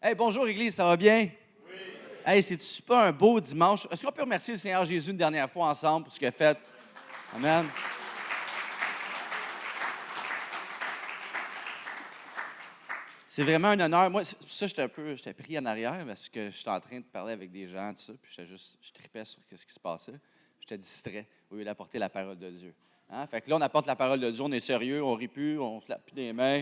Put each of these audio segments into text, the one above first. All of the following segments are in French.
Hey, bonjour Église, ça va bien? Oui. Hey, c'est-tu pas un beau dimanche? Est-ce qu'on peut remercier le Seigneur Jésus une dernière fois ensemble pour ce qu'il a fait? Amen. C'est vraiment un honneur. Moi, ça, j'étais pris en arrière parce que j'étais en train de parler avec des gens, tout ça, puis je tripais sur ce qui se passait. J'étais distrait au lieu d'apporter la parole de Dieu. Hein? Fait que là, on apporte la parole de Dieu, on est sérieux, on rit plus, on se lave plus des mains.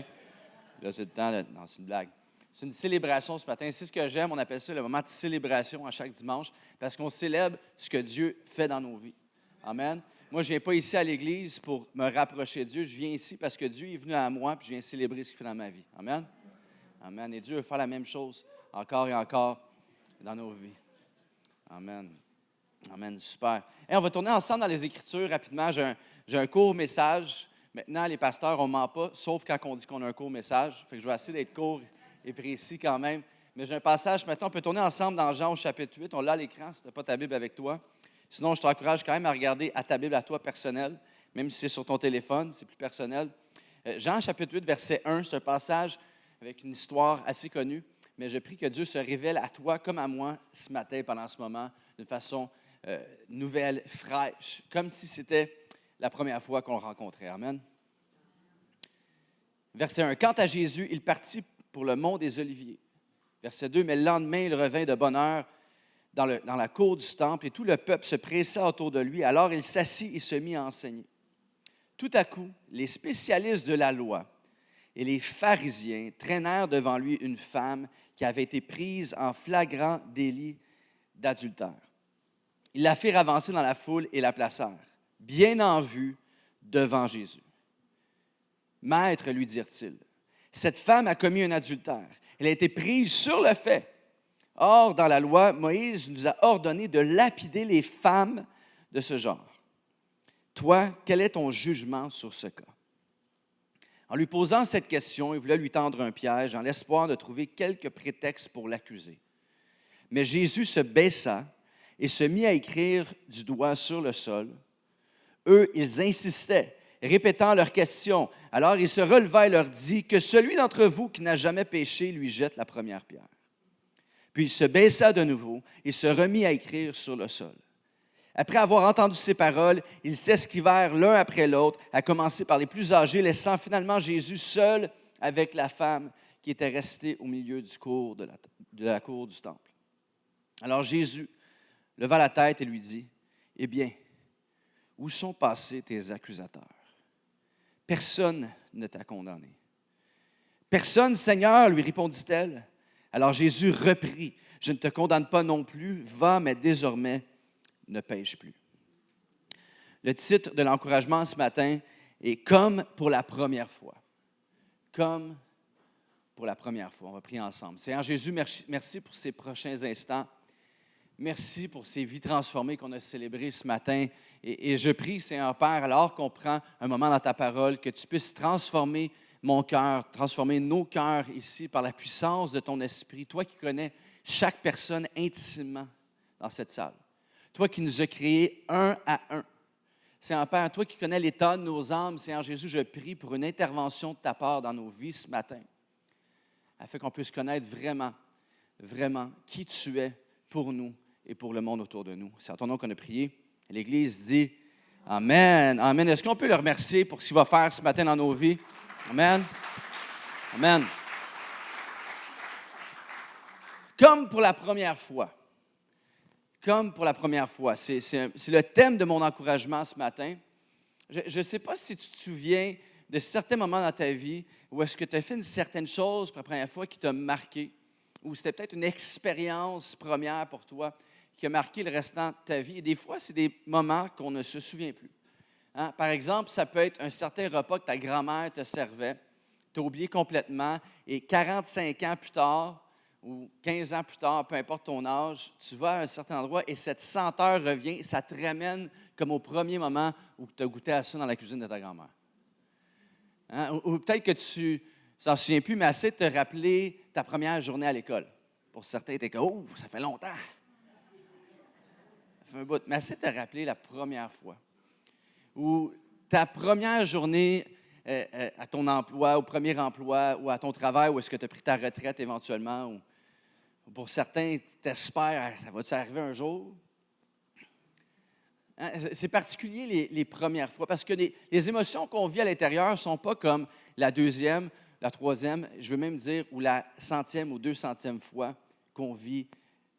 Là, c'est le temps. Non, c'est une blague. C'est une célébration ce matin. C'est ce que j'aime. On appelle ça le moment de célébration à chaque dimanche parce qu'on célèbre ce que Dieu fait dans nos vies. Amen. Moi, je ne viens pas ici à l'Église pour me rapprocher de Dieu. Je viens ici parce que Dieu est venu à moi et je viens célébrer ce qu'il fait dans ma vie. Amen. Amen. Et Dieu veut faire la même chose encore et encore dans nos vies. Amen. Amen. Super. Hey, on va tourner ensemble dans les Écritures rapidement. J'ai un court message. Maintenant, les pasteurs, on ne ment pas, sauf quand on dit qu'on a un court message. Fait que je vais essayer d'être court et précis quand même. Mais j'ai un passage, maintenant, on peut tourner ensemble dans Jean au chapitre 8. On l'a à l'écran, si tu n'as pas ta Bible avec toi. Sinon, je t'encourage quand même à regarder à ta Bible à toi personnelle, même si c'est sur ton téléphone, c'est plus personnel. Jean chapitre 8, verset 1, c'est un passage avec une histoire assez connue, mais je prie que Dieu se révèle à toi comme à moi ce matin, pendant ce moment, d'une façon nouvelle, fraîche, comme si c'était la première fois qu'on le rencontrait. Amen. Verset 1. Quant à Jésus, il partit pour le mont des Oliviers. Verset 2. Mais le lendemain, il revint de bonne heure dans la cour du temple et tout le peuple se pressa autour de lui. Alors il s'assit et se mit à enseigner. Tout à coup, les spécialistes de la loi et les pharisiens traînèrent devant lui une femme qui avait été prise en flagrant délit d'adultère. Ils la firent avancer dans la foule et la placèrent, bien en vue, devant Jésus. Maître, lui dirent-ils, cette femme a commis un adultère. Elle a été prise sur le fait. Or, dans la loi, Moïse nous a ordonné de lapider les femmes de ce genre. Toi, quel est ton jugement sur ce cas? En lui posant cette question, il voulait lui tendre un piège en l'espoir de trouver quelques prétextes pour l'accuser. Mais Jésus se baissa et se mit à écrire du doigt sur le sol. Eux, ils insistaient, répétant leurs questions. Alors il se releva et leur dit, que celui d'entre vous qui n'a jamais péché lui jette la première pierre. Puis il se baissa de nouveau et se remit à écrire sur le sol. Après avoir entendu ces paroles, ils s'esquivèrent l'un après l'autre, à commencer par les plus âgés, laissant finalement Jésus seul avec la femme qui était restée au milieu de la cour du temple. Alors Jésus leva la tête et lui dit, « Eh bien, où sont passés tes accusateurs? Personne ne t'a condamné. » « Personne, Seigneur, lui répondit-elle. Alors Jésus reprit, « Je ne te condamne pas non plus, va, mais désormais, ne pêche plus. » Le titre de l'encouragement ce matin est « Comme pour la première fois ». Comme pour la première fois. On va prier ensemble. Seigneur Jésus, merci pour ces prochains instants. Merci pour ces vies transformées qu'on a célébrées ce matin. Et je prie, Seigneur Père, alors qu'on prend un moment dans ta parole, que tu puisses transformer mon cœur, transformer nos cœurs ici par la puissance de ton esprit. Toi qui connais chaque personne intimement dans cette salle. Toi qui nous as créés un à un. Seigneur Père, toi qui connais l'état de nos âmes, Seigneur Jésus, je prie pour une intervention de ta part dans nos vies ce matin, afin qu'on puisse connaître vraiment, vraiment qui tu es pour nous et pour le monde autour de nous. C'est en ton nom qu'on a prié. L'Église dit Amen. Amen. Est-ce qu'on peut le remercier pour ce qu'il va faire ce matin dans nos vies? Amen. Amen. Comme pour la première fois. Comme pour la première fois. C'est le thème de mon encouragement ce matin. Je ne sais pas si tu te souviens de certains moments dans ta vie où est-ce que tu as fait une certaine chose pour la première fois qui t'a marqué, ou c'était peut-être une expérience première pour toi qui a marqué le restant de ta vie. Et des fois, c'est des moments qu'on ne se souvient plus. Hein? Par exemple, ça peut être un certain repas que ta grand-mère te servait, tu as oublié complètement, et 45 ans plus tard, ou 15 ans plus tard, peu importe ton âge, tu vas à un certain endroit et cette senteur revient, ça te ramène comme au premier moment où tu as goûté à ça dans la cuisine de ta grand-mère. Hein? Ou peut-être que tu t'en souviens plus, mais assez de te rappeler ta première journée à l'école. Pour certains, tu es comme « Oh, ça fait longtemps! » Ça fait un bout. Mais assez de te rappeler la première fois. Ou ta première journée à ton emploi, au premier emploi, ou à ton travail, où est-ce que tu as pris ta retraite éventuellement, ou Pour certains, tu espères, ça va-tu arriver un jour? Hein, c'est particulier les premières fois parce que les émotions qu'on vit à l'intérieur ne sont pas comme la deuxième, la troisième, je veux même dire, ou la centième ou 200e fois qu'on vit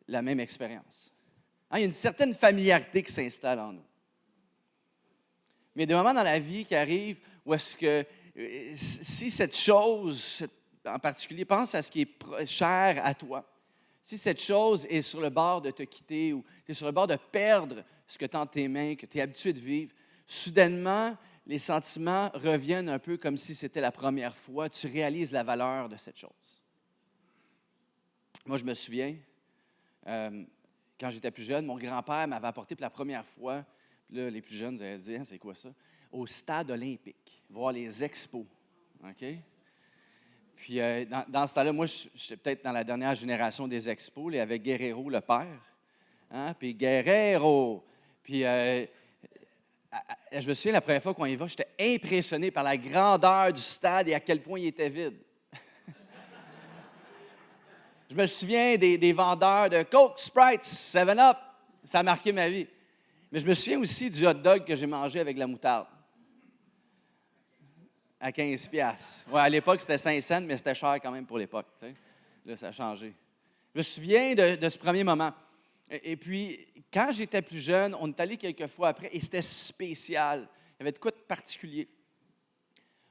la même expérience. Hein, il y a une certaine familiarité qui s'installe en nous. Mais il y a des moments dans la vie qui arrivent où est-ce que, si cette chose, en particulier, pense à ce qui est cher à toi, si cette chose est sur le bord de te quitter ou tu es sur le bord de perdre ce que tu as entre tes mains, que tu es habitué de vivre, soudainement, les sentiments reviennent un peu comme si c'était la première fois. Tu réalises la valeur de cette chose. Moi, je me souviens, quand j'étais plus jeune, mon grand-père m'avait apporté pour la première fois, puis là, les plus jeunes, vous allez dire, c'est quoi ça? Au stade olympique, voir les expos. OK? Puis, dans ce temps-là, moi, j'étais peut-être dans la dernière génération des expos. Il y avait Guerrero, le père. Hein? Puis Guerrero. Puis, je me souviens, la première fois qu'on y va, j'étais impressionné par la grandeur du stade et à quel point il était vide. Je me souviens des vendeurs de Coke, Sprite, 7-Up. Ça a marqué ma vie. Mais je me souviens aussi du hot dog que j'ai mangé avec la moutarde. À 15 piastres. Ouais, à l'époque, c'était 5 cents, mais c'était cher quand même pour l'époque. Tu sais. Là, ça a changé. Je me souviens de ce premier moment. Et puis, quand j'étais plus jeune, on est allé quelques fois après et c'était spécial. Il y avait de quoi de particulier.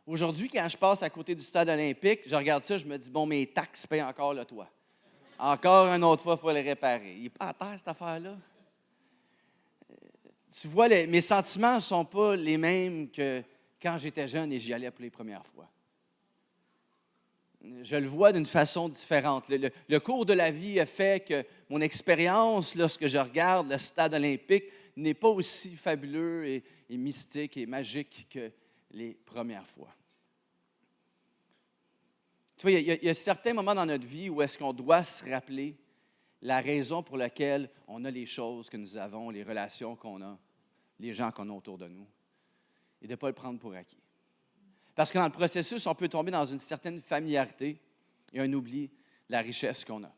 Aujourd'hui, quand je passe à côté du stade olympique, je regarde ça, je me dis, bon, mes taxes payent encore le toit. Encore une autre fois, il faut les réparer. Il n'est pas à terre, cette affaire-là. Tu vois, mes sentiments ne sont pas les mêmes que quand j'étais jeune et j'y allais pour les premières fois. Je le vois d'une façon différente. Le cours de la vie a fait que mon expérience, lorsque je regarde le stade olympique, n'est pas aussi fabuleux et mystique et magique que les premières fois. Tu vois, il y a certains moments dans notre vie où est-ce qu'on doit se rappeler la raison pour laquelle on a les choses que nous avons, les relations qu'on a, les gens qu'on a autour de nous, et de ne pas le prendre pour acquis. Parce que dans le processus, on peut tomber dans une certaine familiarité et un oubli de la richesse qu'on a.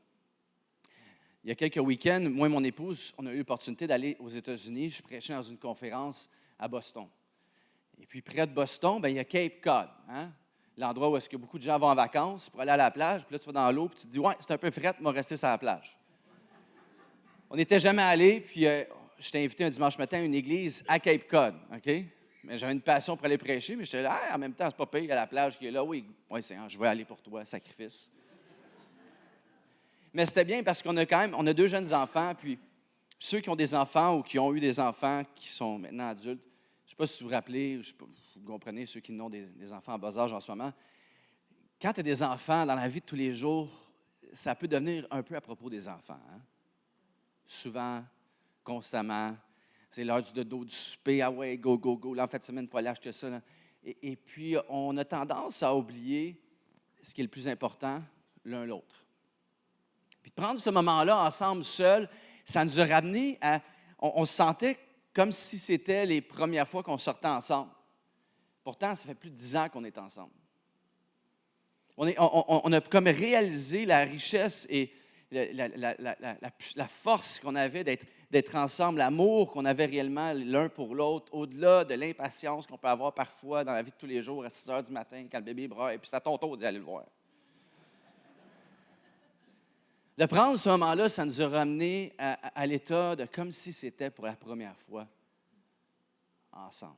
Il y a quelques week-ends, moi et mon épouse, on a eu l'opportunité d'aller aux États-Unis. Je prêchais dans une conférence à Boston. Et puis, près de Boston, il y a Cape Cod, hein? L'endroit où est-ce que beaucoup de gens vont en vacances pour aller à la plage. Puis là, tu vas dans l'eau, puis tu te dis, ouais, c'est un peu fret, mais on va rester sur la plage. On n'était jamais allés, puis j'étais invité un dimanche matin à une église à Cape Cod, OK? Mais j'avais une passion pour aller prêcher, mais j'étais là, en même temps, c'est pas pire, il y a la plage qui est là. Oui, Seigneur, je vais aller pour toi, sacrifice. Mais c'était bien parce qu'on a 2 jeunes enfants, puis ceux qui ont des enfants ou qui ont eu des enfants qui sont maintenant adultes, je ne sais pas si vous vous rappelez, vous comprenez, ceux qui ont des enfants en bas âge en ce moment, quand tu as des enfants dans la vie de tous les jours, ça peut devenir un peu à propos des enfants. Hein? Souvent, constamment, c'est l'heure du dodo, du souper, ah ouais, go, go, go, là, en fin de semaine, il faut aller acheter ça. Là. Et puis, on a tendance à oublier ce qui est le plus important, l'un l'autre. Puis de prendre ce moment-là ensemble, seuls, ça nous a ramené à... On se sentait comme si c'était les premières fois qu'on sortait ensemble. Pourtant, ça fait plus de 10 ans qu'on est ensemble. On a comme réalisé la richesse et la force qu'on avait d'être ensemble, l'amour qu'on avait réellement l'un pour l'autre, au-delà de l'impatience qu'on peut avoir parfois dans la vie de tous les jours à 6 heures du matin quand le bébé braille, et puis c'est à ton tour d'aller le voir. De prendre ce moment-là, ça nous a ramené à l'état de comme si c'était pour la première fois ensemble.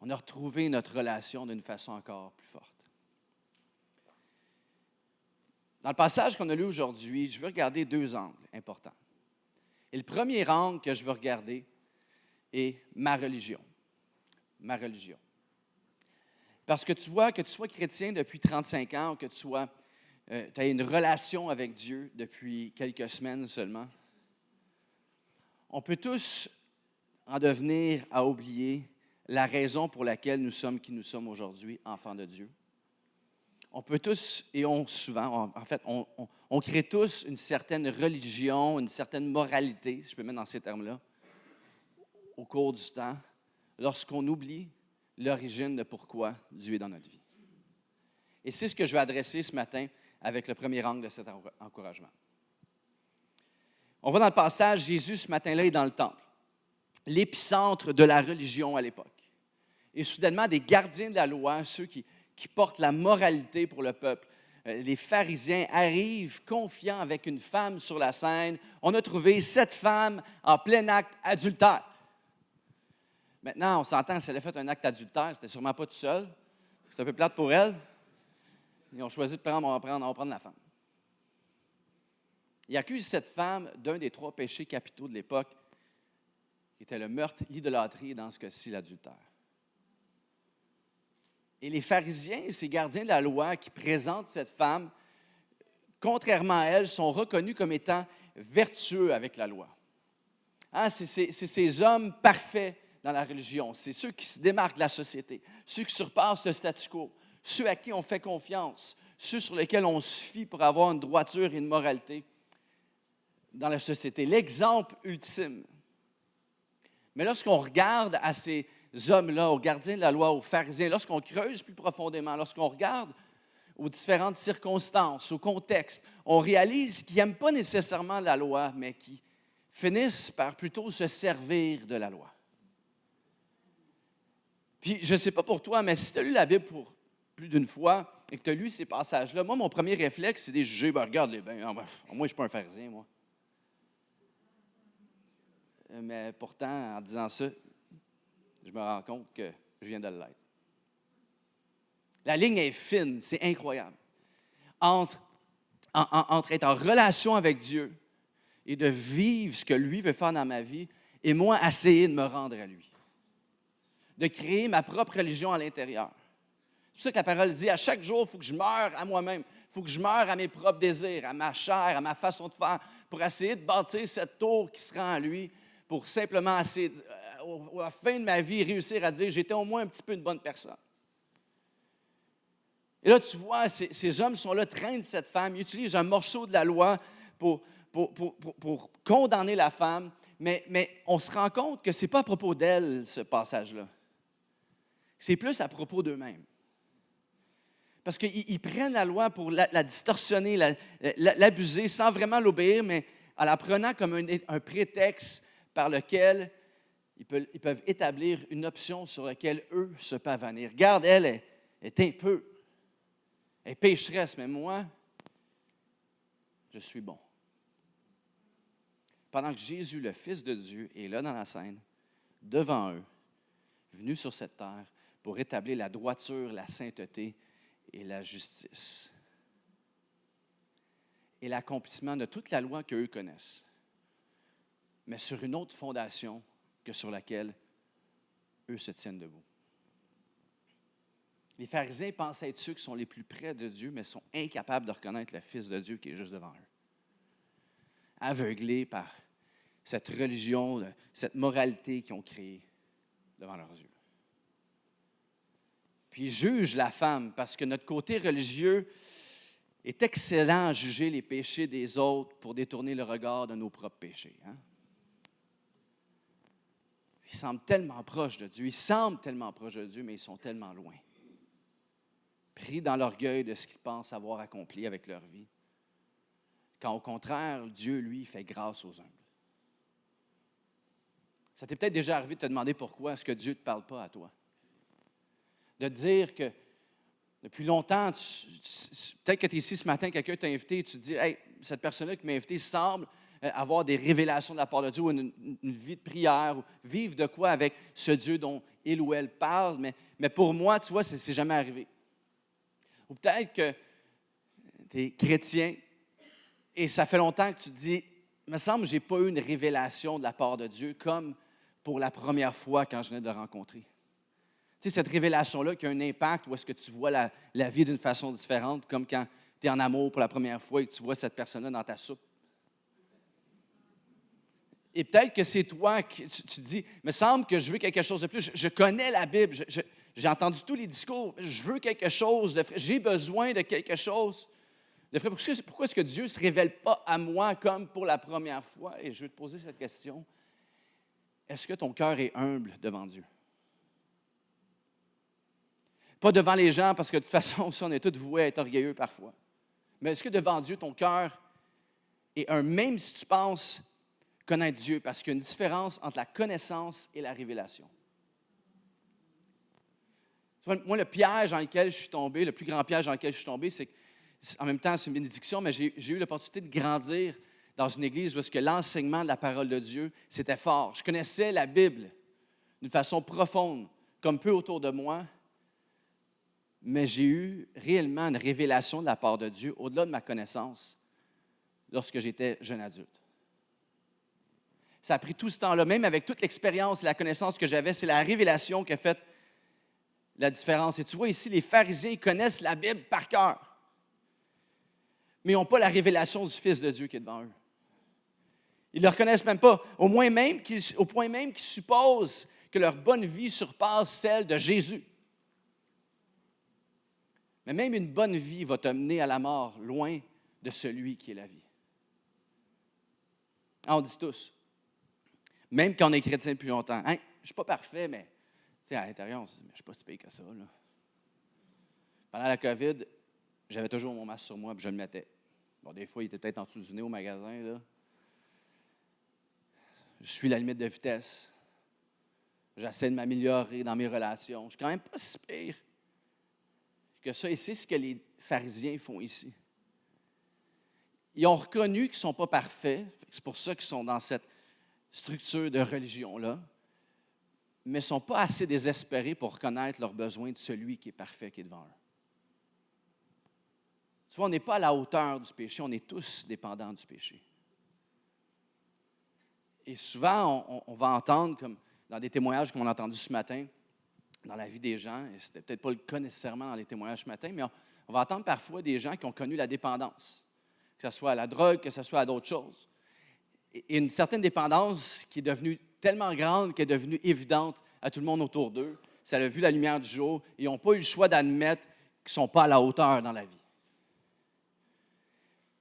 On a retrouvé notre relation d'une façon encore plus forte. Dans le passage qu'on a lu aujourd'hui, je veux regarder 2 angles importants. Et le premier angle que je veux regarder est ma religion. Ma religion. Parce que tu vois, que tu sois chrétien depuis 35 ans ou que tu aies une relation avec Dieu depuis quelques semaines seulement, on peut tous en devenir à oublier la raison pour laquelle nous sommes qui nous sommes aujourd'hui, enfants de Dieu. On peut tous, et on crée tous une certaine religion, une certaine moralité, si je peux mettre dans ces termes-là, au cours du temps, lorsqu'on oublie l'origine de pourquoi Dieu est dans notre vie. Et c'est ce que je vais adresser ce matin avec le premier angle de cet encouragement. On va dans le passage, Jésus, ce matin-là, est dans le temple, l'épicentre de la religion à l'époque. Et soudainement, des gardiens de la loi, ceux qui portent la moralité pour le peuple, les pharisiens arrivent confiants avec une femme sur la scène. On a trouvé 7 femmes en plein acte adultère. Maintenant, on s'entend, si elle a fait un acte adultère, c'était sûrement pas tout seul. C'est un peu plate pour elle. Ils ont choisi de prendre, on va prendre la femme. Ils accusent cette femme d'un des 3 péchés capitaux de l'époque, qui était le meurtre, l'idolâtrie et dans ce cas-ci, l'adultère. Et les pharisiens, ces gardiens de la loi qui présentent cette femme, contrairement à elle, sont reconnus comme étant vertueux avec la loi. Hein, c'est ces hommes parfaits dans la religion. C'est ceux qui se démarquent de la société, ceux qui surpassent le statu quo, ceux à qui on fait confiance, ceux sur lesquels on se fie pour avoir une droiture et une moralité dans la société. L'exemple ultime. Mais lorsqu'on regarde à ces hommes-là, aux gardiens de la loi, aux pharisiens, lorsqu'on creuse plus profondément, lorsqu'on regarde aux différentes circonstances, au contexte, on réalise qu'ils n'aiment pas nécessairement la loi, mais qui finissent par plutôt se servir de la loi. Puis, je ne sais pas pour toi, mais si tu as lu la Bible pour plus d'une fois et que tu as lu ces passages-là, moi, mon premier réflexe, c'est de juger. Regarde les bains. Moi, je ne suis pas un pharisien, moi. Mais pourtant, en disant ça, je me rends compte que je viens de l'être. La ligne est fine, c'est incroyable. Entre être en relation avec Dieu et de vivre ce que lui veut faire dans ma vie, et moi, essayer de me rendre à lui. De créer ma propre religion à l'intérieur. C'est pour ça que la parole dit, à chaque jour, il faut que je meure à moi-même. Il faut que je meure à mes propres désirs, à ma chair, à ma façon de faire, pour essayer de bâtir cette tour qui se rend à lui, pour simplement essayer, à la fin de ma vie, réussir à dire, j'étais au moins un petit peu une bonne personne. Et là, tu vois, ces hommes sont là, traînent cette femme, ils utilisent un morceau de la loi pour condamner la femme, mais on se rend compte que ce n'est pas à propos d'elle, ce passage-là. C'est plus à propos d'eux-mêmes. Parce qu'ils prennent la loi pour la distorsionner, l'abuser, sans vraiment l'obéir, mais en la prenant comme un prétexte par lequel ils peuvent établir une option sur laquelle eux se pavanent. Regarde, elle est impure. Elle est pécheresse, mais moi, je suis bon. Pendant que Jésus, le Fils de Dieu, est là dans la scène, devant eux, venu sur cette terre pour établir la droiture, la sainteté et la justice. Et l'accomplissement de toute la loi qu'eux connaissent, mais sur une autre fondation que sur laquelle eux se tiennent debout. Les pharisiens pensent être ceux qui sont les plus près de Dieu, mais sont incapables de reconnaître le Fils de Dieu qui est juste devant eux. Aveuglés par cette religion, cette moralité qu'ils ont créée devant leurs yeux. Puis ils jugent la femme parce que notre côté religieux est excellent à juger les péchés des autres pour détourner le regard de nos propres péchés. Hein? Ils semblent tellement proches de Dieu, mais ils sont tellement loin. Pris dans l'orgueil de ce qu'ils pensent avoir accompli avec leur vie. Quand au contraire, Dieu, lui, fait grâce aux humbles. Ça t'est peut-être déjà arrivé de te demander pourquoi est-ce que Dieu ne te parle pas à toi. De te dire que depuis longtemps, peut-être que tu es ici ce matin, quelqu'un t'a invité et tu te dis, hey, cette personne-là qui m'a invité semble avoir des révélations de la part de Dieu, ou une vie de prière, ou vivre de quoi avec ce Dieu dont il ou elle parle, mais pour moi, tu vois, c'est jamais arrivé. Ou peut-être que tu es chrétien et ça fait longtemps que tu te dis, il me semble que je n'ai pas eu une révélation de la part de Dieu comme pour la première fois quand je venais de le rencontrer. Tu sais, cette révélation-là qui a un impact où est-ce que tu vois la vie d'une façon différente, comme quand tu es en amour pour la première fois et que tu vois cette personne-là dans ta soupe. Et peut-être que c'est toi qui tu te dis, il me semble que je veux quelque chose de plus. Je connais la Bible, j'ai entendu tous les discours, je veux quelque chose de frais, j'ai besoin de quelque chose de frais. Pourquoi est-ce que Dieu ne se révèle pas à moi comme pour la première fois? Et je vais te poser cette question. Est-ce que ton cœur est humble devant Dieu? Pas devant les gens, parce que de toute façon, on est tous voués à être orgueilleux parfois. Mais est-ce que devant Dieu, ton cœur est un, même si tu penses connaître Dieu? Parce qu'il y a une différence entre la connaissance et la révélation. Moi, le piège dans lequel je suis tombé, le plus grand piège dans lequel je suis tombé, c'est que, en même temps, c'est une bénédiction, mais j'ai eu l'opportunité de grandir dans une église où est-ce que l'enseignement de la parole de Dieu, c'était fort. Je connaissais la Bible d'une façon profonde, comme peu autour de moi, mais j'ai eu réellement une révélation de la part de Dieu, au-delà de ma connaissance, lorsque j'étais jeune adulte. Ça a pris tout ce temps-là, même avec toute l'expérience et la connaissance que j'avais, c'est la révélation qui a fait la différence. Et tu vois ici, les pharisiens, ils connaissent la Bible par cœur, mais ils n'ont pas la révélation du Fils de Dieu qui est devant eux. Ils ne le reconnaissent même pas, au point même qu'ils supposent que leur bonne vie surpasse celle de Jésus. Mais même une bonne vie va te mener à la mort, loin de celui qui est la vie. On dit tous, même quand on est chrétien depuis longtemps, hein, je ne suis pas parfait, mais à l'intérieur, on se dit, mais je ne suis pas si pire que ça. Là. Pendant la COVID, j'avais toujours mon masque sur moi, puis je le mettais. Bon, des fois, il était peut-être en dessous du nez au magasin. Là. Je suis la limite de vitesse. J'essaie de m'améliorer dans mes relations. Je ne suis quand même pas si pire que ça. Et c'est ce que les pharisiens font ici. Ils ont reconnu qu'ils ne sont pas parfaits. C'est pour ça qu'ils sont dans cette structure de religion-là. Mais ils ne sont pas assez désespérés pour reconnaître leurs besoins de celui qui est parfait, qui est devant eux. Tu vois, on n'est pas à la hauteur du péché. On est tous dépendants du péché. Et souvent, on va entendre, comme dans des témoignages qu'on a entendus ce matin, dans la vie des gens, et ce n'était peut-être pas le cas nécessairement dans les témoignages ce matin, mais on va entendre parfois des gens qui ont connu la dépendance, que ce soit à la drogue, que ce soit à d'autres choses. Et une certaine dépendance qui est devenue tellement grande, qui est devenue évidente à tout le monde autour d'eux. Ça a vu la lumière du jour et ils n'ont pas eu le choix d'admettre qu'ils ne sont pas à la hauteur dans la vie.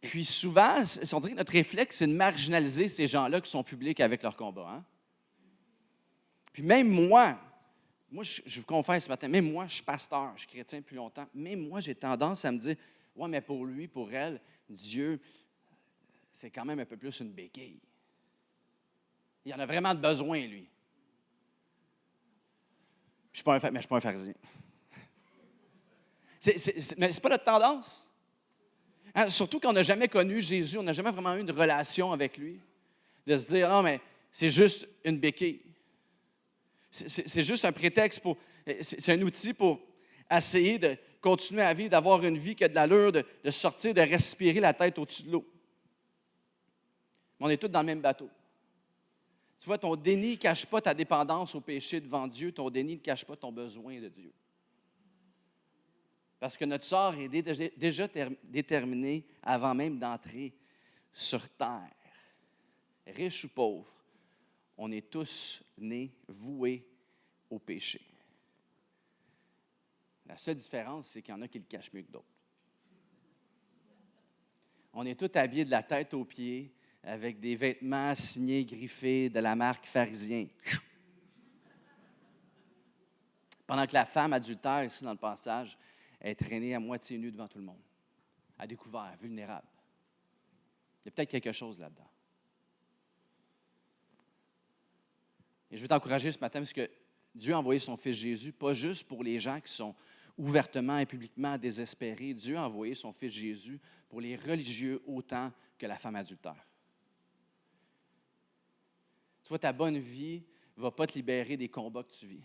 Puis souvent, on dirait que notre réflexe, c'est de marginaliser ces gens-là qui sont publics avec leur combat. Hein? Puis même moi, je vous confesse ce matin, même moi, je suis pasteur, je suis chrétien depuis longtemps, même moi, j'ai tendance à me dire, ouais, mais pour lui, pour elle, Dieu, c'est quand même un peu plus une béquille. Il en a vraiment besoin, lui. Je ne suis pas un pharisien. Mais ce n'est pas notre tendance. Hein, surtout quand on n'a jamais connu Jésus, on n'a jamais vraiment eu une relation avec lui, de se dire, non, mais c'est juste une béquille. C'est juste un prétexte c'est un outil pour essayer de continuer à vivre, d'avoir une vie qui a de l'allure, de sortir, de respirer la tête au-dessus de l'eau. Mais on est tous dans le même bateau. Tu vois, ton déni ne cache pas ta dépendance au péché devant Dieu, ton déni ne cache pas ton besoin de Dieu. Parce que notre sort est déjà déterminé avant même d'entrer sur terre. Riche ou pauvre, on est tous nés voués au péché. La seule différence, c'est qu'il y en a qui le cachent mieux que d'autres. On est tous habillés de la tête aux pieds avec des vêtements signés, griffés de la marque pharisien. Pendant que la femme adultère, ici dans le passage, est traînée à moitié nue devant tout le monde, à découvert, vulnérable. Il y a peut-être quelque chose là-dedans. Et je veux t'encourager ce matin parce que Dieu a envoyé son Fils Jésus, pas juste pour les gens qui sont ouvertement et publiquement désespérés. Dieu a envoyé son Fils Jésus pour les religieux autant que la femme adultère. Tu vois, ta bonne vie ne va pas te libérer des combats que tu vis.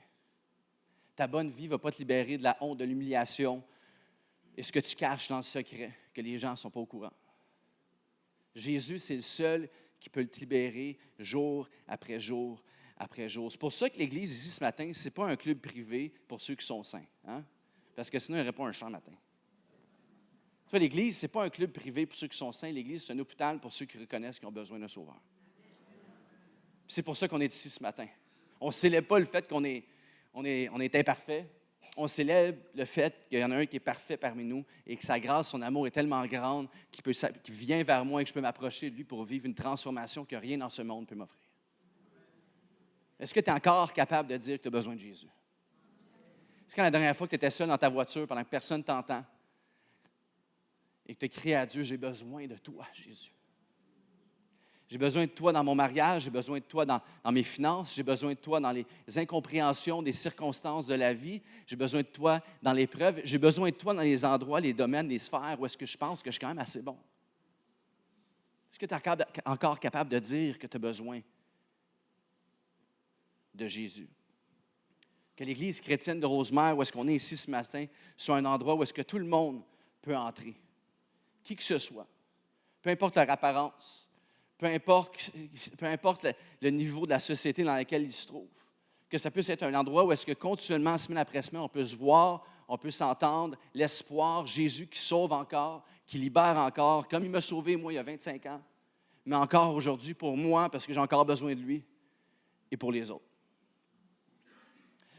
Ta bonne vie ne va pas te libérer de la honte, de l'humiliation et ce que tu caches dans le secret, que les gens ne sont pas au courant. Jésus, c'est le seul qui peut te libérer jour après jour après jour. C'est pour ça que l'Église, ici, ce matin, ce n'est pas un club privé pour ceux qui sont saints. Hein? Parce que sinon, il n'y aurait pas un chant matin. Tu vois, l'Église, ce n'est pas un club privé pour ceux qui sont saints. L'Église, c'est un hôpital pour ceux qui reconnaissent qu'ils ont besoin d'un sauveur. Puis c'est pour ça qu'on est ici ce matin. On ne célèbre pas le fait qu'on est imparfait. On célèbre le fait qu'il y en a un qui est parfait parmi nous et que sa grâce, son amour est tellement grande qu'il vient vers moi et que je peux m'approcher de lui pour vivre une transformation que rien dans ce monde ne peut m'offrir. Est-ce que tu es encore capable de dire que tu as besoin de Jésus? Est-ce que la dernière fois que tu étais seul dans ta voiture pendant que personne ne t'entend et que tu as crié à Dieu, j'ai besoin de toi, Jésus. J'ai besoin de toi dans mon mariage, j'ai besoin de toi dans mes finances, j'ai besoin de toi dans les incompréhensions des circonstances de la vie, j'ai besoin de toi dans l'épreuve, j'ai besoin de toi dans les endroits, les domaines, les sphères où est-ce que je pense que je suis quand même assez bon. Est-ce que tu es encore capable de dire que tu as besoin de Jésus? Que l'Église chrétienne de Rosemère, où est-ce qu'on est ici ce matin, soit un endroit où est-ce que tout le monde peut entrer. Qui que ce soit. Peu importe leur apparence. Peu importe le niveau de la société dans laquelle ils se trouvent. Que ça puisse être un endroit où est-ce que continuellement, semaine après semaine, on peut se voir, on peut s'entendre, l'espoir, Jésus qui sauve encore, qui libère encore, comme il m'a sauvé, moi, il y a 25 ans, mais encore aujourd'hui pour moi, parce que j'ai encore besoin de lui, et pour les autres.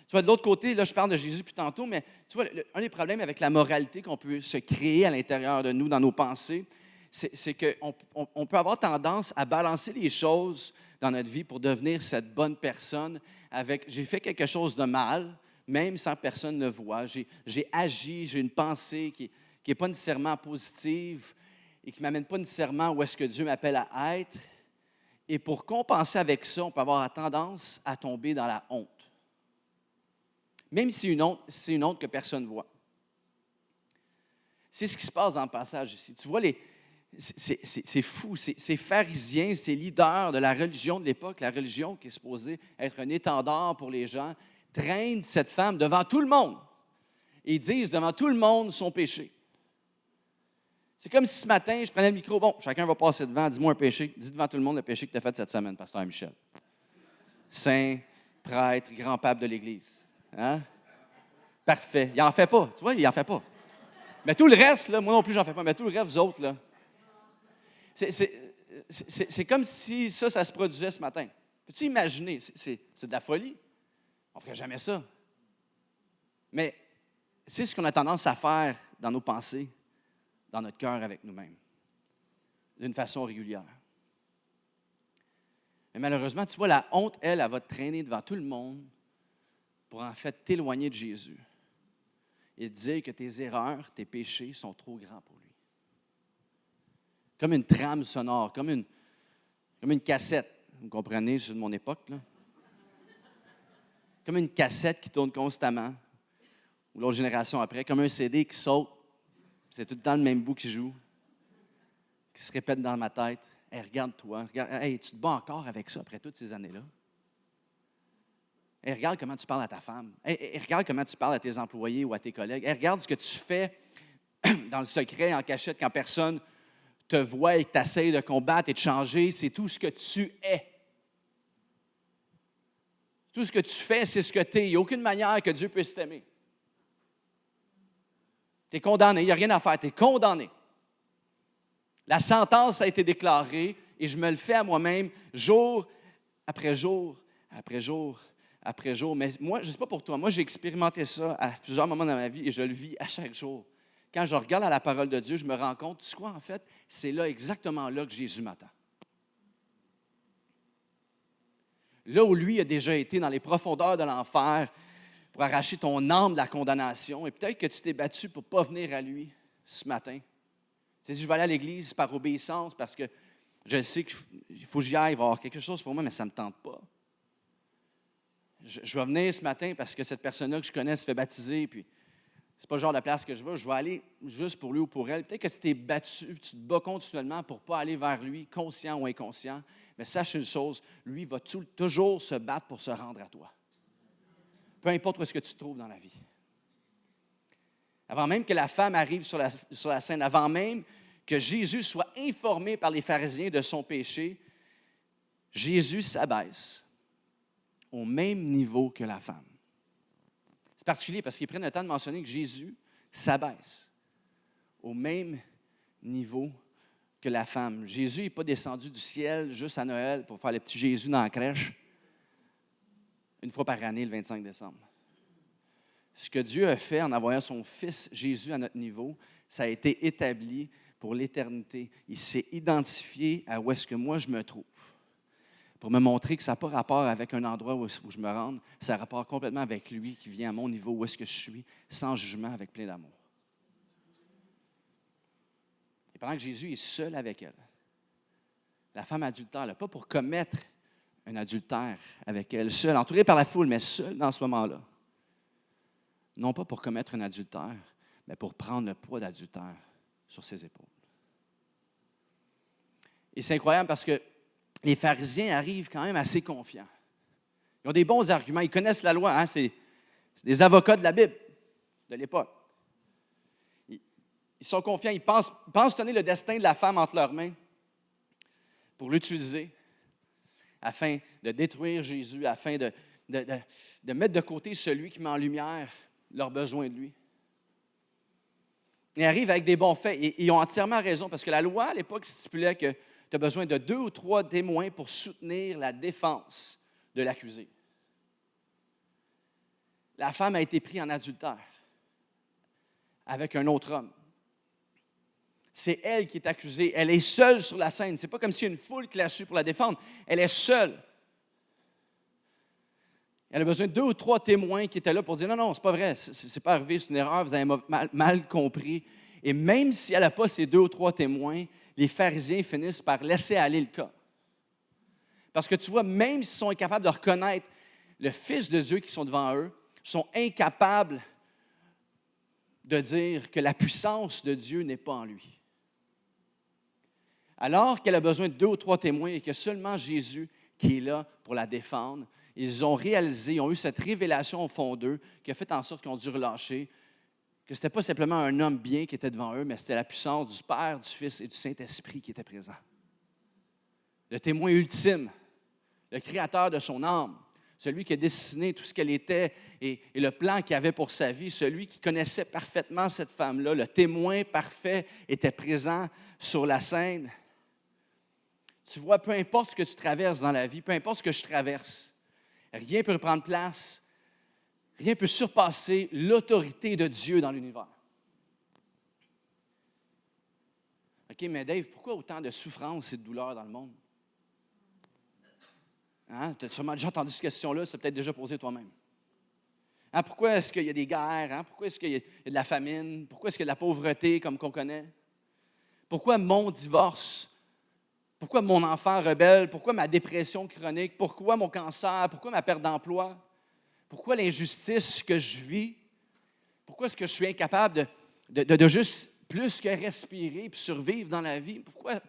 Tu vois, de l'autre côté, là, je parle de Jésus depuis tantôt, mais tu vois, un des problèmes avec la moralité qu'on peut se créer à l'intérieur de nous, dans nos pensées, c'est qu'on peut avoir tendance à balancer les choses dans notre vie pour devenir cette bonne personne avec « j'ai fait quelque chose de mal », même sans que personne ne le voit. J'ai agi, j'ai une pensée qui n'est pas nécessairement positive et qui ne m'amène pas nécessairement où est-ce que Dieu m'appelle à être. Et pour compenser avec ça, on peut avoir tendance à tomber dans la honte. Même si c'est une honte que personne ne voit. C'est ce qui se passe dans le passage ici. Tu vois, c'est fou, ces pharisiens, ces leaders de la religion de l'époque, la religion qui est supposée être un étendard pour les gens, traînent cette femme devant tout le monde et disent devant tout le monde son péché. C'est comme si ce matin, je prenais le micro, bon, chacun va passer devant, dis-moi un péché, dis devant tout le monde le péché que tu as fait cette semaine, pasteur Michel. Saint, prêtre, grand pape de l'Église. Hein? Parfait. Il n'en fait pas, tu vois, il n'en fait pas. Mais tout le reste, là, moi non plus, j'en fais pas, mais tout le reste, vous autres, là, c'est comme si ça se produisait ce matin. Peux-tu imaginer? C'est de la folie. On ne ferait jamais ça. Mais c'est ce qu'on a tendance à faire dans nos pensées, dans notre cœur avec nous-mêmes, d'une façon régulière. Mais malheureusement, tu vois, la honte, elle va te traîner devant tout le monde pour en fait t'éloigner de Jésus et te dire que tes erreurs, tes péchés sont trop grands pour lui. Comme une trame sonore, comme une cassette. Vous comprenez, c'est de mon époque, là. Comme une cassette qui tourne constamment, ou l'autre génération après, comme un CD qui saute, c'est tout le temps le même bout qui joue, qui se répète dans ma tête. Hey, regarde-toi, hey, tu te bats encore avec ça après toutes ces années-là. Hey, regarde comment tu parles à ta femme. Hey, regarde comment tu parles à tes employés ou à tes collègues. Hey, regarde ce que tu fais dans le secret, en cachette, quand personne te voit et que tu essaies de combattre et de changer. C'est tout ce que tu es. Tout ce que tu fais, c'est ce que tu es. Il n'y a aucune manière que Dieu puisse t'aimer. Tu es condamné, il n'y a rien à faire, tu es condamné. La sentence a été déclarée et je me le fais à moi-même jour après jour, après jour, après jour. Mais moi, je ne sais pas pour toi, moi j'ai expérimenté ça à plusieurs moments dans ma vie et je le vis à chaque jour. Quand je regarde à la parole de Dieu, je me rends compte, tu sais quoi, en fait, c'est là, exactement là que Jésus m'attend. Là où lui a déjà été dans les profondeurs de l'enfer pour arracher ton âme de la condamnation, et peut-être que tu t'es battu pour ne pas venir à lui ce matin. Tu t'es dit, je vais aller à l'église par obéissance parce que je sais qu'il faut que j'y aille, il va y avoir quelque chose pour moi, mais ça ne me tente pas. Je vais venir ce matin parce que cette personne-là que je connais se fait baptiser, puis c'est pas le genre de place que je vais aller juste pour lui ou pour elle. Peut-être que tu t'es battu, tu te bats continuellement pour ne pas aller vers lui, conscient ou inconscient, mais sache une chose, lui va toujours se battre pour se rendre à toi. Peu importe où est-ce que tu te trouves dans la vie. Avant même que la femme arrive sur la scène, avant même que Jésus soit informé par les pharisiens de son péché, Jésus s'abaisse au même niveau que la femme. C'est particulier parce qu'ils prennent le temps de mentionner que Jésus s'abaisse au même niveau que la femme. Jésus n'est pas descendu du ciel juste à Noël pour faire le petit Jésus dans la crèche une fois par année, le 25 décembre. Ce que Dieu a fait en envoyant son Fils Jésus à notre niveau, ça a été établi pour l'éternité. Il s'est identifié à où est-ce que moi je me trouve. Pour me montrer que ça n'a pas rapport avec un endroit où je me rende, ça a rapport complètement avec lui qui vient à mon niveau, où est-ce que je suis, sans jugement, avec plein d'amour. Et pendant que Jésus est seul avec elle, la femme adultère, là, pas pour commettre un adultère avec elle, seule, entourée par la foule, mais seule dans ce moment-là. Non pas pour commettre un adultère, mais pour prendre le poids d'adultère sur ses épaules. Et c'est incroyable parce que les pharisiens arrivent quand même assez confiants. Ils ont des bons arguments, ils connaissent la loi, hein? C'est des avocats de la Bible de l'époque. Ils sont confiants, ils pensent donner le destin de la femme entre leurs mains pour l'utiliser afin de détruire Jésus, afin de mettre de côté celui qui met en lumière leurs besoins de lui. Ils arrivent avec des bons faits et ils ont entièrement raison parce que la loi à l'époque stipulait que tu as besoin de 2 ou 3 témoins pour soutenir la défense de l'accusé. La femme a été prise en adultère avec un autre homme. C'est elle qui est accusée. Elle est seule sur la scène. Ce n'est pas comme s'il y a une foule qui l'a su pour la défendre. Elle est seule. Elle a besoin de 2 ou 3 témoins qui étaient là pour dire « Non, non, c'est pas vrai, c'est pas arrivé, c'est une erreur, vous avez mal compris. » Et même si elle n'a pas ces 2 ou 3 témoins, les pharisiens finissent par laisser aller le cas. Parce que tu vois, même s'ils sont incapables de reconnaître le Fils de Dieu qui sont devant eux, sont incapables de dire que la puissance de Dieu n'est pas en lui. Alors qu'elle a besoin de 2 ou 3 témoins et que seulement Jésus qui est là pour la défendre, ils ont réalisé, ils ont eu cette révélation au fond d'eux qui a fait en sorte qu'ils ont dû relâcher, que ce n'était pas simplement un homme bien qui était devant eux, mais c'était la puissance du Père, du Fils et du Saint-Esprit qui était présent. Le témoin ultime, le créateur de son âme, celui qui a dessiné tout ce qu'elle était et le plan qu'il avait pour sa vie, celui qui connaissait parfaitement cette femme-là, le témoin parfait était présent sur la scène. Tu vois, peu importe ce que tu traverses dans la vie, peu importe ce que je traverse, rien ne peut prendre place, rien ne peut surpasser l'autorité de Dieu dans l'univers. OK, mais Dave, pourquoi autant de souffrance et de douleur dans le monde? Hein? Tu as sûrement déjà entendu cette question-là, tu l'as peut-être déjà posée toi-même. Hein, pourquoi est-ce qu'il y a des guerres? Hein? Pourquoi est-ce qu'il y a de la famine? Pourquoi est-ce qu'il y a de la pauvreté comme qu'on connaît? Pourquoi mon divorce? Pourquoi mon enfant rebelle? Pourquoi ma dépression chronique? Pourquoi mon cancer? Pourquoi ma perte d'emploi? Pourquoi l'injustice que je vis? Pourquoi est-ce que je suis incapable de juste plus que respirer et survivre dans la vie? Pourquoi?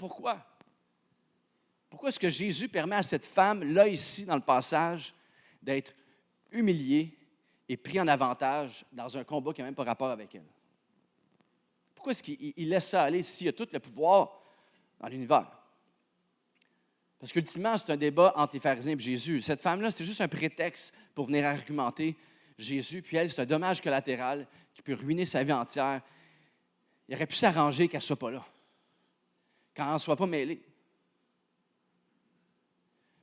Pourquoi est-ce que Jésus permet à cette femme, là, ici, dans le passage, d'être humiliée et pris en avantage dans un combat qui n'a même pas rapport avec elle? Pourquoi est-ce qu'il laisse ça aller s'il a tout le pouvoir dans l'univers? Parce qu'ultimement, c'est un débat entre les pharisiens et Jésus. Cette femme-là, c'est juste un prétexte pour venir argumenter Jésus, puis elle, c'est un dommage collatéral qui peut ruiner sa vie entière. Il aurait pu s'arranger qu'elle ne soit pas là, qu'elle n'en soit pas mêlée.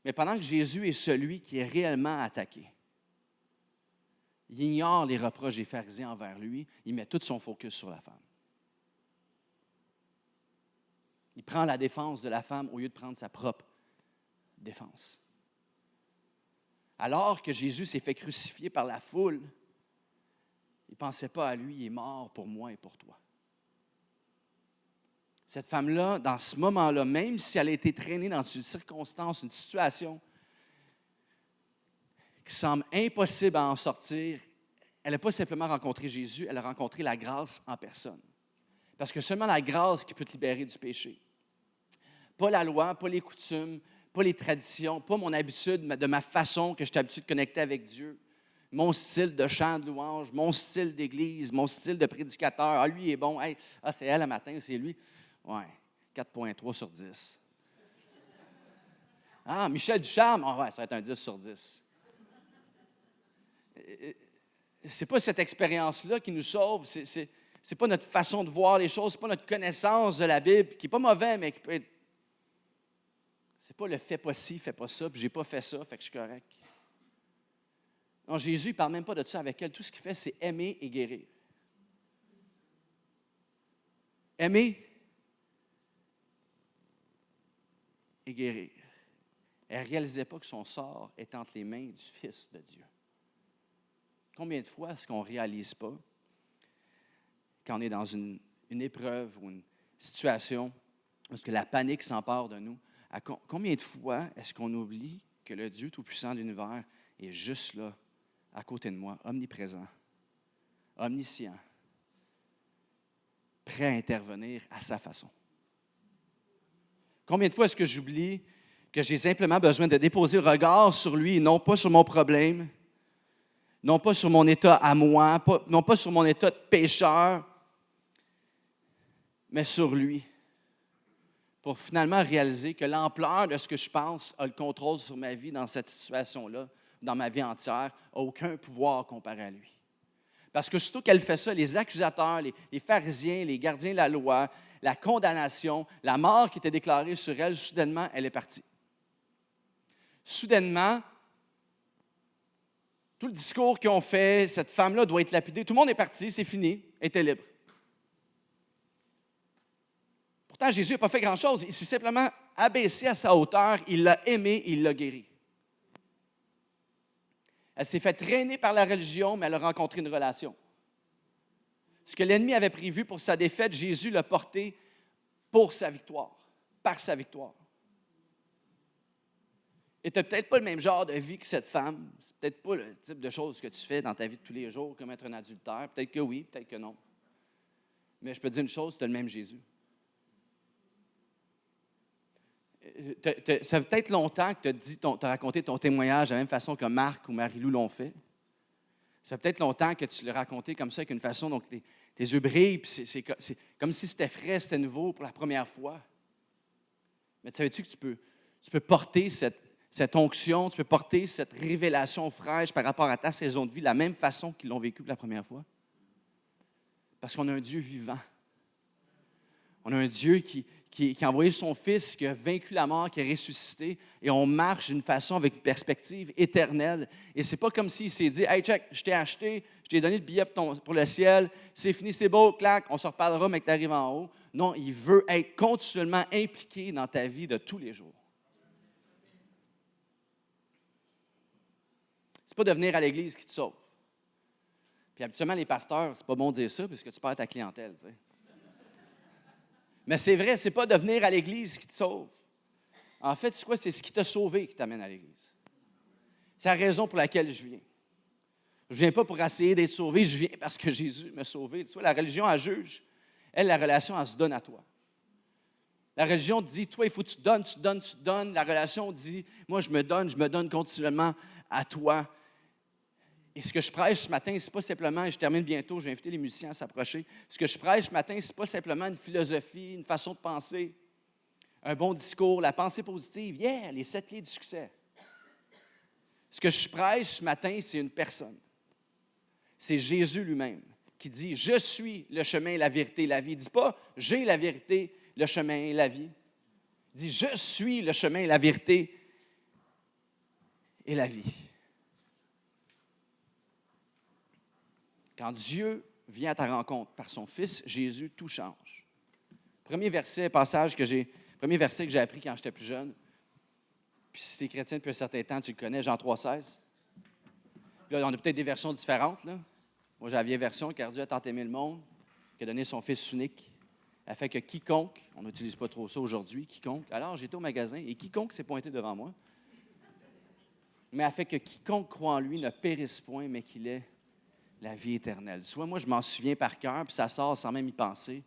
Mais pendant que Jésus est celui qui est réellement attaqué, il ignore les reproches des pharisiens envers lui, il met tout son focus sur la femme. Il prend la défense de la femme au lieu de prendre sa propre défense. Alors que Jésus s'est fait crucifier par la foule, il ne pensait pas à lui, il est mort pour moi et pour toi. Cette femme-là, dans ce moment-là, même si elle a été traînée dans une circonstance, une situation qui semble impossible à en sortir, elle n'a pas simplement rencontré Jésus, elle a rencontré la grâce en personne. Parce que seulement la grâce qui peut te libérer du péché. Pas la loi, pas les coutumes, pas les traditions, pas mon habitude, de ma façon que je suis habitué de connecter avec Dieu, mon style de chant de louange, mon style d'église, mon style de prédicateur. Ah, lui, il est bon. Hey, c'est elle le matin, c'est lui. Ouais, 4,3 sur 10. Ah, Michel Ducharme. Ah, ouais, ça va être un 10 sur 10. C'est pas cette expérience-là qui nous sauve. C'est pas notre façon de voir les choses. C'est pas notre connaissance de la Bible, qui n'est pas mauvais, mais qui peut être. C'est pas le fais pas ci, fais pas ça, puis j'ai pas fait ça, fait que je suis correct. Non, Jésus ne parle même pas de ça avec elle. Tout ce qu'il fait, c'est aimer et guérir. Aimer et guérir. Elle ne réalisait pas que son sort est entre les mains du Fils de Dieu. Combien de fois est-ce qu'on ne réalise pas quand on est dans une épreuve ou situations où la panique s'empare de nous, combien de fois est-ce qu'on oublie que le Dieu Tout-Puissant de l'univers est juste là, à côté de moi, omniprésent, omniscient, prêt à intervenir à sa façon? Combien de fois est-ce que j'oublie que j'ai simplement besoin de déposer le regard sur lui, non pas sur mon problème, non pas sur mon état à moi, non pas sur mon état de pécheur, mais sur lui, pour finalement réaliser que l'ampleur de ce que je pense a le contrôle sur ma vie dans cette situation-là, dans ma vie entière, n'a aucun pouvoir comparé à lui. Parce que surtout qu'elle fait ça, les accusateurs, les pharisiens, les gardiens de la loi, la condamnation, la mort qui était déclarée sur elle, soudainement, elle est partie. Soudainement, tout le discours qu'ils ont fait, cette femme-là doit être lapidée, tout le monde est parti, c'est fini, elle était libre. Pourtant, Jésus n'a pas fait grand-chose, il s'est simplement abaissé à sa hauteur, il l'a aimé, il l'a guéri. Elle s'est fait traîner par la religion, mais elle a rencontré une relation. Ce que l'ennemi avait prévu pour sa défaite, Jésus l'a porté pour sa victoire, par sa victoire. Et tu n'as peut-être pas le même genre de vie que cette femme. C'est peut-être pas le type de choses que tu fais dans ta vie de tous les jours, comme être un adultère. Peut-être que oui, peut-être que non. Mais je peux te dire une chose, tu as le même Jésus. Ça fait peut-être longtemps que tu as raconté ton témoignage de la même façon que Marc ou Marie-Lou l'ont fait. Ça fait peut-être longtemps que tu l'as raconté comme ça, avec une façon dont tes yeux brillent, puis c'est comme si c'était frais, c'était nouveau pour la première fois. Mais tu savais-tu que tu peux porter cette onction, tu peux porter cette révélation fraîche par rapport à ta saison de vie de la même façon qu'ils l'ont vécu pour la première fois? Parce qu'on a un Dieu vivant. On a un Dieu qui a envoyé son Fils, qui a vaincu la mort, qui a ressuscité, et on marche d'une façon avec une perspective éternelle. Et c'est pas comme s'il s'est dit « Hey, check, je t'ai acheté, je t'ai donné le billet pour le ciel, c'est fini, c'est beau, clac, on se reparlera, mais que tu arrives en haut. » Non, il veut être continuellement impliqué dans ta vie de tous les jours. C'est pas de venir à l'Église qui te sauve. Puis habituellement, les pasteurs, c'est pas bon de dire ça parce que tu perds ta clientèle, tu sais. Mais c'est vrai, c'est pas de venir à l'Église qui te sauve. En fait, c'est quoi? C'est ce qui t'a sauvé qui t'amène à l'Église. C'est la raison pour laquelle je viens. Je ne viens pas pour essayer d'être sauvé, je viens parce que Jésus m'a sauvé. Tu vois, la religion, elle juge. Elle, la relation, elle se donne à toi. La religion dit, toi, il faut que tu te donnes, tu te donnes, tu te donnes. La relation dit, moi, je me donne continuellement à toi. Et ce que je prêche ce matin, ce n'est pas simplement, et je termine bientôt, je vais inviter les musiciens à s'approcher. Ce que je prêche ce matin, ce n'est pas simplement une philosophie, une façon de penser, un bon discours, la pensée positive. Yeah, les 7 clés du succès. Ce que je prêche ce matin, c'est une personne. C'est Jésus lui-même qui dit « Je suis le chemin, la vérité, la vie ». Il ne dit pas « J'ai la vérité, le chemin et la vie ». Il dit « Je suis le chemin, la vérité et la vie ». Quand Dieu vient à ta rencontre par son Fils, Jésus, tout change. Premier verset que j'ai appris quand j'étais plus jeune, puis si tu es chrétien depuis un certain temps, tu le connais, Jean 3,16. Puis là, on a peut-être des versions différentes, là. Moi, j'ai la vieille version, car Dieu a tant aimé le monde, qu'il a donné son Fils unique, afin que quiconque, on n'utilise pas trop ça aujourd'hui, quiconque, alors j'étais au magasin, et quiconque s'est pointé devant moi, mais afin que quiconque croit en lui ne périsse point, mais qu'il ait la vie éternelle. Tu vois, moi, je m'en souviens par cœur, puis ça sort sans même y penser.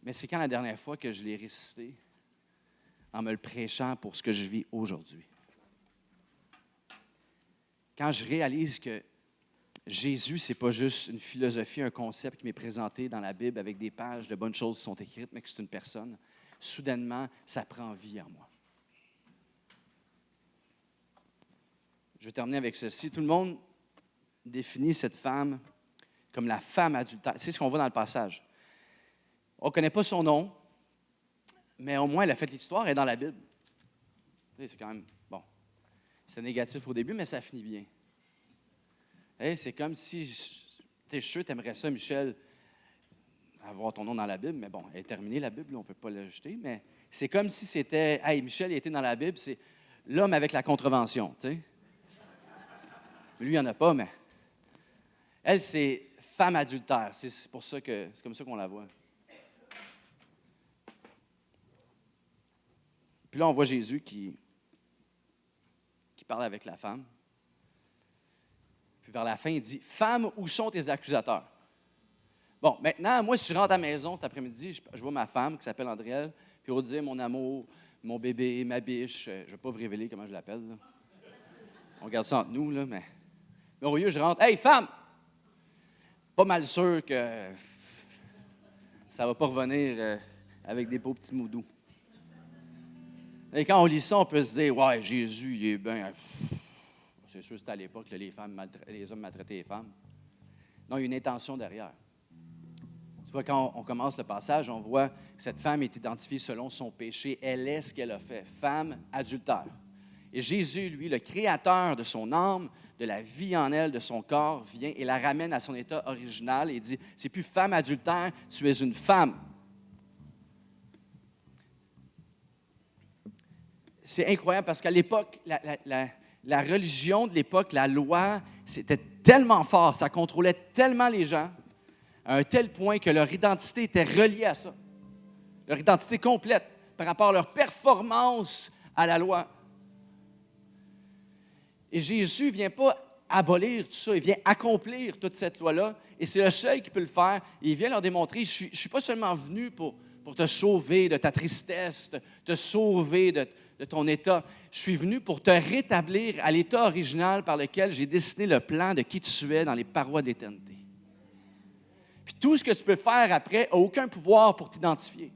Mais c'est quand la dernière fois que je l'ai récité en me le prêchant pour ce que je vis aujourd'hui. Quand je réalise que Jésus, ce n'est pas juste une philosophie, un concept qui m'est présenté dans la Bible avec des pages de bonnes choses qui sont écrites, mais que c'est une personne, soudainement, ça prend vie en moi. Je vais terminer avec ceci. Tout le monde définit cette femme comme la femme adultère. C'est ce qu'on voit dans le passage. On ne connaît pas son nom, mais au moins elle a fait l'histoire, elle est dans la Bible. C'est quand même, bon, c'est négatif au début, mais ça finit bien. C'est comme si, tu es sûr, tu aimerais ça, Michel, avoir ton nom dans la Bible, mais bon, elle est terminée, la Bible, on ne peut pas l'ajouter, mais c'est comme si c'était, hey, Michel, il était dans la Bible, c'est l'homme avec la contrevention, tu sais. Lui, il n'y en a pas, mais elle, c'est femme adultère. C'est pour ça que c'est comme ça qu'on la voit. Puis là, on voit Jésus qui parle avec la femme. Puis vers la fin, il dit, « Femme, où sont tes accusateurs? » Bon, maintenant, moi, si je rentre à la maison cet après-midi, je vois ma femme qui s'appelle Andréelle, puis on dit, mon amour, mon bébé, ma biche, je ne vais pas vous révéler comment je l'appelle. Là. On garde ça entre nous, là, mais au lieu, je rentre, « Hey, femme! » Pas mal sûr que ça ne va pas revenir avec des beaux petits mots doux. Et quand on lit ça, on peut se dire, « Ouais, Jésus, il est bien. » C'est sûr que c'était à l'époque que les hommes maltraitaient les femmes. Non, il y a une intention derrière. Tu vois, quand on commence le passage, on voit que cette femme est identifiée selon son péché. Elle est ce qu'elle a fait, femme adultère. Et Jésus, lui, le créateur de son âme, de la vie en elle, de son corps, vient et la ramène à son état original et dit, c'est plus femme adultère, tu es une femme. C'est incroyable parce qu'à l'époque, la religion de l'époque, la loi, c'était tellement fort, ça contrôlait tellement les gens, à un tel point que leur identité était reliée à ça. Leur identité complète par rapport à leur performance à la loi. Et Jésus ne vient pas abolir tout ça, il vient accomplir toute cette loi-là. Et c'est le seul qui peut le faire. Et il vient leur démontrer, je ne suis pas seulement venu pour te sauver de ta tristesse, te sauver de ton état. Je suis venu pour te rétablir à l'état original par lequel j'ai dessiné le plan de qui tu es dans les parois de l'éternité. Puis tout ce que tu peux faire après n'a aucun pouvoir pour t'identifier.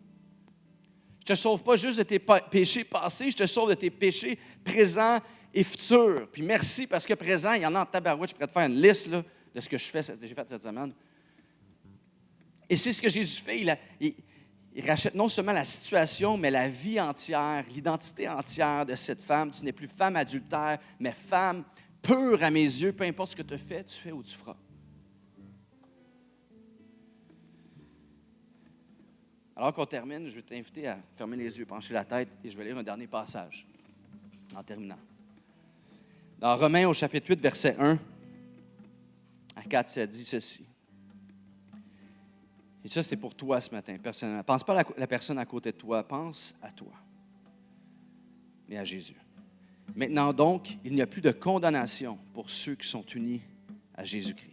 Je ne te sauve pas juste de tes péchés passés, je te sauve de tes péchés présents et futurs. Puis merci parce que présent, il y en a en tabarouette, je pourrais te faire une liste là, de ce que j'ai fait cette semaine. Et c'est ce que Jésus fait. Il rachète non seulement la situation, mais la vie entière, l'identité entière de cette femme. Tu n'es plus femme adultère, mais femme pure à mes yeux. Peu importe ce que tu fais ou tu feras. Alors qu'on termine, je vais t'inviter à fermer les yeux, pencher la tête, et je vais lire un dernier passage en terminant. Dans Romains au chapitre 8, verset 1 à 4, ça dit ceci. Et ça, c'est pour toi ce matin, personnellement. Pense pas à la personne à côté de toi, pense à toi et à Jésus. Maintenant donc, il n'y a plus de condamnation pour ceux qui sont unis à Jésus-Christ.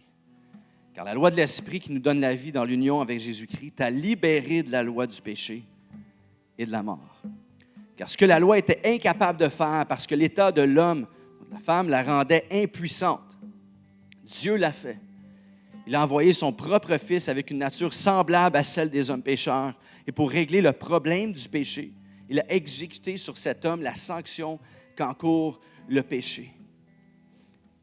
Car la loi de l'Esprit qui nous donne la vie dans l'union avec Jésus-Christ t'a libéré de la loi du péché et de la mort. Car ce que la loi était incapable de faire parce que l'état de l'homme, de la femme, la rendait impuissante, Dieu l'a fait. Il a envoyé son propre Fils avec une nature semblable à celle des hommes pécheurs. Et pour régler le problème du péché, il a exécuté sur cet homme la sanction qu'encourt le péché.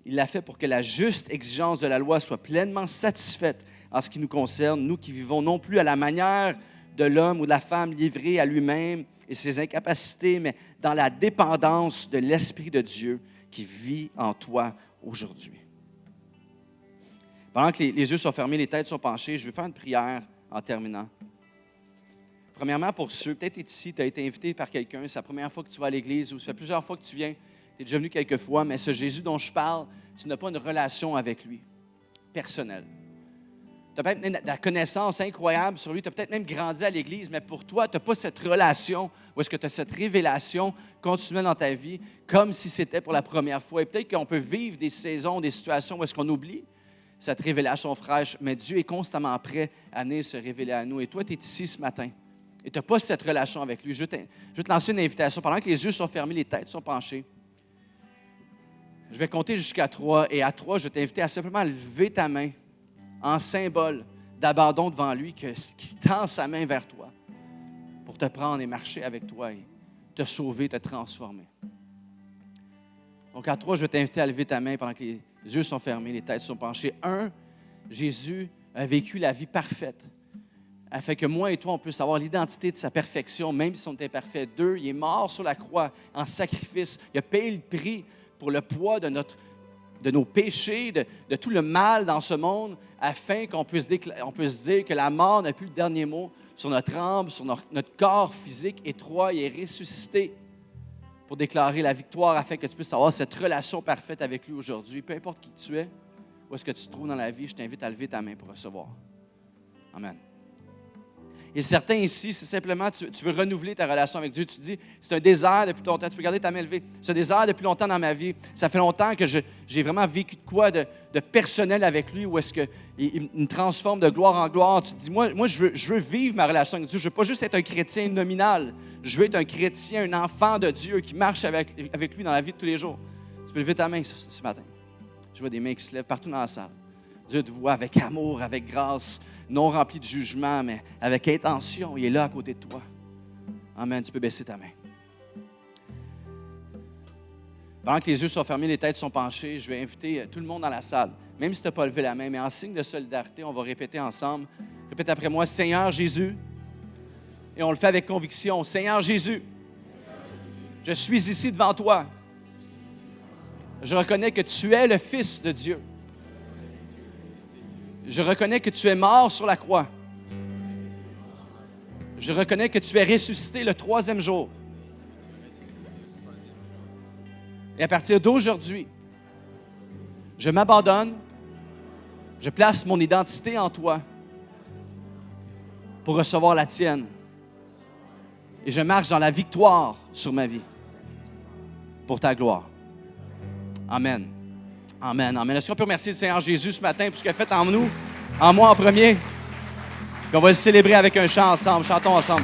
Il l'a fait pour que la juste exigence de la loi soit pleinement satisfaite en ce qui nous concerne, nous qui vivons non plus à la manière de l'homme ou de la femme livré à lui-même et ses incapacités, mais dans la dépendance de l'Esprit de Dieu qui vit en toi aujourd'hui. Pendant que les yeux sont fermés, les têtes sont penchées, je vais faire une prière en terminant. Premièrement, pour ceux, peut-être tu es ici, tu as été invité par quelqu'un, c'est la première fois que tu vas à l'église ou ça fait plusieurs fois que tu viens, tu es déjà venu quelques fois, mais ce Jésus dont je parle, tu n'as pas une relation avec lui, personnelle. Tu as peut-être de la connaissance incroyable sur lui, tu as peut-être même grandi à l'église, mais pour toi, tu n'as pas cette relation où est-ce que tu as cette révélation continuelle dans ta vie, comme si c'était pour la première fois. Et peut-être qu'on peut vivre des saisons, des situations où est-ce qu'on oublie cette révélation fraîche, mais Dieu est constamment prêt à venir se révéler à nous. Et toi, tu es ici ce matin et tu n'as pas cette relation avec lui. Je vais te lancer une invitation. Pendant que les yeux sont fermés, les têtes sont penchées, je vais compter jusqu'à 3. Et à 3, je vais t'inviter à simplement lever ta main en symbole d'abandon devant lui, qui tend sa main vers toi pour te prendre et marcher avec toi et te sauver, te transformer. Donc à 3, je vais t'inviter à lever ta main pendant que les yeux sont fermés, les têtes sont penchées. 1, Jésus a vécu la vie parfaite, afin que moi et toi, on puisse avoir l'identité de sa perfection, même si on est imparfait. 2, il est mort sur la croix en sacrifice. Il a payé le prix pour le poids de nos péchés, de tout le mal dans ce monde, afin qu'on puisse dire que la mort n'a plus le dernier mot sur notre âme, sur notre corps physique. Et 3, il est ressuscité pour déclarer la victoire, afin que tu puisses avoir cette relation parfaite avec lui aujourd'hui. Peu importe qui tu es, où est-ce que tu te trouves dans la vie, je t'invite à lever ta main pour recevoir. Amen. Et certains ici, c'est simplement, tu veux renouveler ta relation avec Dieu. Tu te dis, c'est un désert depuis longtemps. Tu peux garder ta main levée. C'est un désert depuis longtemps dans ma vie. Ça fait longtemps que j'ai vraiment vécu de quoi de personnel avec lui, où est-ce qu'il me transforme de gloire en gloire. Tu te dis, moi je veux vivre ma relation avec Dieu. Je ne veux pas juste être un chrétien nominal. Je veux être un chrétien, un enfant de Dieu qui marche avec lui dans la vie de tous les jours. Tu peux lever ta main ce matin. Je vois des mains qui se lèvent partout dans la salle. Dieu te voit avec amour, avec grâce, non rempli de jugement, mais avec intention. Il est là à côté de toi. Amen. Tu peux baisser ta main. Pendant que les yeux sont fermés, les têtes sont penchées, je vais inviter tout le monde dans la salle. Même si tu n'as pas levé la main, mais en signe de solidarité, on va répéter ensemble. Répète après moi, Seigneur Jésus. Et on le fait avec conviction. Seigneur Jésus, je suis ici devant toi. Je reconnais que tu es le Fils de Dieu. Je reconnais que tu es mort sur la croix. Je reconnais que tu es ressuscité le 3e jour. Et à partir d'aujourd'hui, je m'abandonne, je place mon identité en toi pour recevoir la tienne. Et je marche dans la victoire sur ma vie pour ta gloire. Amen. Amen. Amen. Est-ce qu'on peut remercier le Seigneur Jésus ce matin pour ce qu'il a fait en nous, en moi en premier? Puis on va le célébrer avec un chant ensemble. Chantons ensemble.